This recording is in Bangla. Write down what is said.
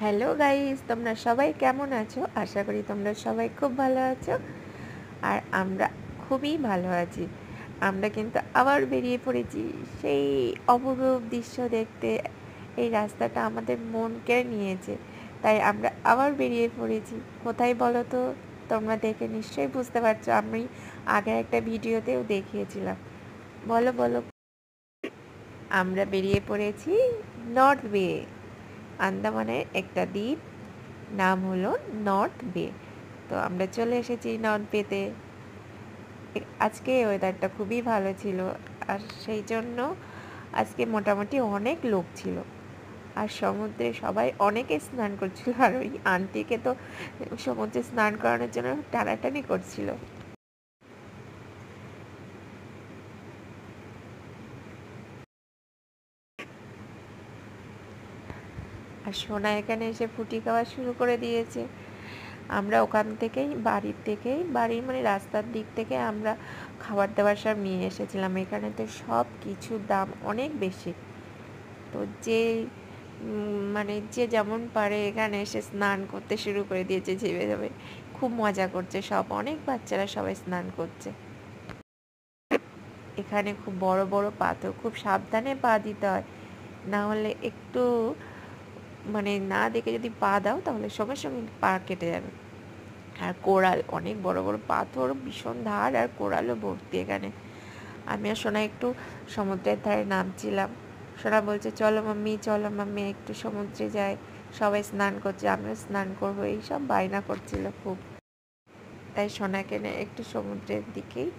হ্যালো গাইস, তোমরা সবাই কেমন আছো? আশা করি তোমরা সবাই খুব ভালো আছো। আর আমরা খুবই ভালো আছি। আমরা কিন্তু আবার বেরিয়ে পড়েছি সেই অপরূপ দৃশ্য দেখতে। এই রাস্তাটা আমাদের মন কেড়ে নিয়েছে, তাই আমরা আবার বেরিয়ে পড়েছি। কোথায় বলো তো? তোমরা দেখে নিশ্চয়ই বুঝতে পারছো। আমি আগের একটা ভিডিওতেও দেখিয়েছিলাম। বলো বলো। আমরা বেরিয়ে পড়েছি নর্থ বে, আন্দামানের একটা দ্বীপ, নাম হলো নর্থ বে। তো আমরা চলে এসেছি নর্থ বেতে। আজকে ওয়েদারটা খুবই ভালো ছিল, আর সেই জন্য আজকে মোটামুটি অনেক লোক ছিল। আর সমুদ্রে সবাই অনেকে স্নান করছিল, আর ওই আন্টিকে তো সমুদ্রে স্নান করানোর জন্য টানাটানি করছিল। আর সোনা এখানে এসে ফুটি খাওয়া শুরু করে দিয়েছে। আমরা ওখান থেকেই বাড়ির মানে রাস্তার দিক থেকে আমরা খাবার দাবার সব নিয়ে এসেছিলাম। এখানে তো সব কিছুর দাম অনেক বেশি। তো মানে যে যেমন পারে এখানে এসে স্নান করতে শুরু করে দিয়েছে ঝেবে ঝেবে। খুব মজা করছে সব, অনেক বাচ্চারা সবাই স্নান করছে। এখানে খুব বড় বড় পাথর, খুব সাবধানে পা দিতে হয়, না হলে একটু মানে না দেখে যদি পা দাও তাহলে সঙ্গে সঙ্গে পা কেটে যাবে। আর কোরাল, অনেক বড় বড় পাথর, ভীষণ ধার, আর কোরালও ভর্তি এখানে। আমি আর সোনা একটু সমুদ্রের ধারে নামছিলাম। সোনা বলছে চলো মাম্মি, চলো মাম্মি, একটু সমুদ্রে যাই, সবাই স্নান করছে, আমিও স্নান করবো, এইসব বায়না করছিল খুব। তাই সোনাকে নিয়ে একটু সমুদ্রের দিকেই